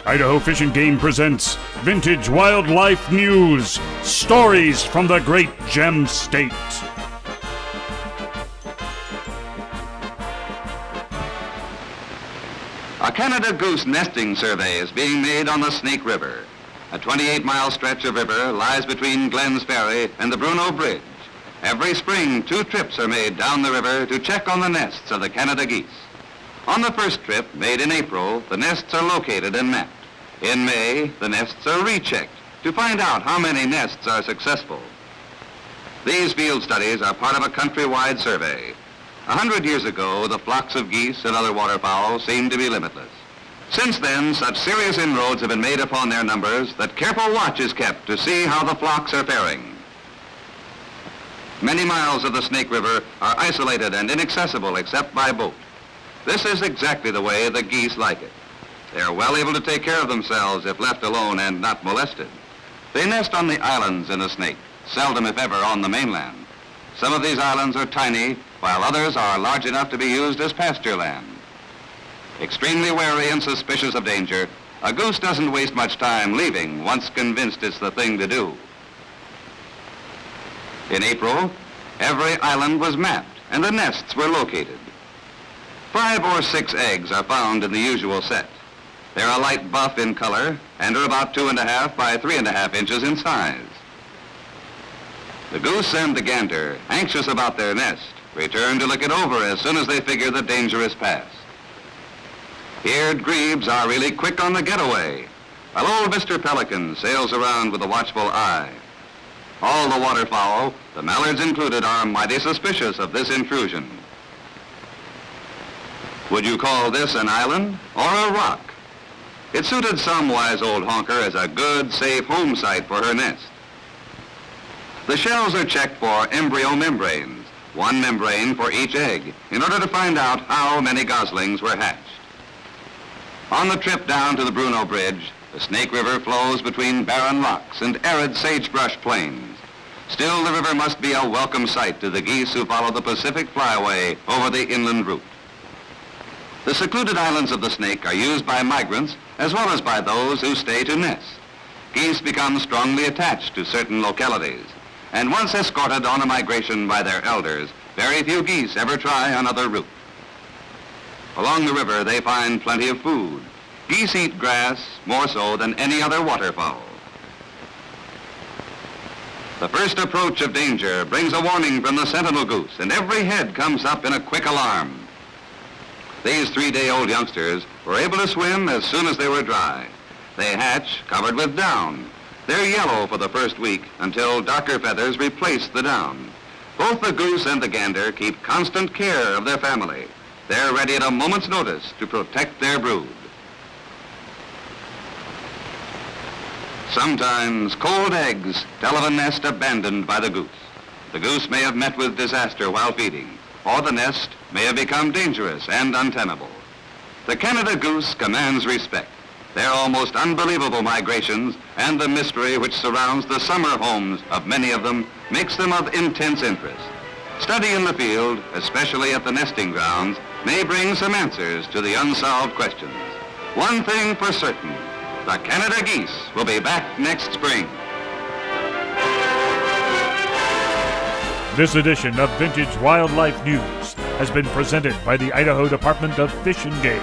Idaho Fish and Game presents Vintage Wildlife News, stories from the Great Gem State. A Canada goose nesting survey is being made on the Snake River. A 28-mile stretch of river lies between Glenn's Ferry and the Bruneau Bridge. Every spring, 2 trips are made down the river to check on the nests of the Canada geese. On the first trip, made in April, the nests are located and mapped. In May, the nests are rechecked to find out how many nests are successful. These field studies are part of a countrywide survey. 100 years ago, the flocks of geese and other waterfowl seemed to be limitless. Since then, such serious inroads have been made upon their numbers that careful watch is kept to see how the flocks are faring. Many miles of the Snake River are isolated and inaccessible except by boat. This is exactly the way the geese like it. They are well able to take care of themselves if left alone and not molested. They nest on the islands in the Snake, seldom if ever on the mainland. Some of these islands are tiny, while others are large enough to be used as pasture land. Extremely wary and suspicious of danger, a goose doesn't waste much time leaving once convinced it's the thing to do. In April, every island was mapped and the nests were located. 5 or 6 eggs are found in the usual set. They're a light buff in color and are about 2.5 by 3.5 inches in size. The goose and the gander, anxious about their nest, return to look it over as soon as they figure the danger is past. Eared grebes are really quick on the getaway, while old Mr. Pelican sails around with a watchful eye. All the waterfowl, the mallards included, are mighty suspicious of this intrusion. Would you call this an island or a rock? It suited some wise old honker as a good, safe home site for her nest. The shells are checked for embryo membranes, 1 membrane for each egg, in order to find out how many goslings were hatched. On the trip down to the Bruneau Bridge, the Snake River flows between barren rocks and arid sagebrush plains. Still, the river must be a welcome sight to the geese who follow the Pacific Flyway over the inland route. The secluded islands of the Snake are used by migrants as well as by those who stay to nest. Geese become strongly attached to certain localities, and once escorted on a migration by their elders, very few geese ever try another route. Along the river, they find plenty of food. Geese eat grass more so than any other waterfowl. The first approach of danger brings a warning from the sentinel goose, and every head comes up in a quick alarm. These 3-day-old youngsters were able to swim as soon as they were dry. They hatch covered with down. They're yellow for the first week until darker feathers replace the down. Both the goose and the gander keep constant care of their family. They're ready at a moment's notice to protect their brood. Sometimes cold eggs tell of a nest abandoned by the goose. The goose may have met with disaster while feeding, or the nest may have become dangerous and untenable. The Canada goose commands respect. Their almost unbelievable migrations and the mystery which surrounds the summer homes of many of them makes them of intense interest. Study in the field, especially at the nesting grounds, may bring some answers to the unsolved questions. One thing for certain, the Canada geese will be back next spring. This edition of Vintage Wildlife News has been presented by the Idaho Department of Fish and Game.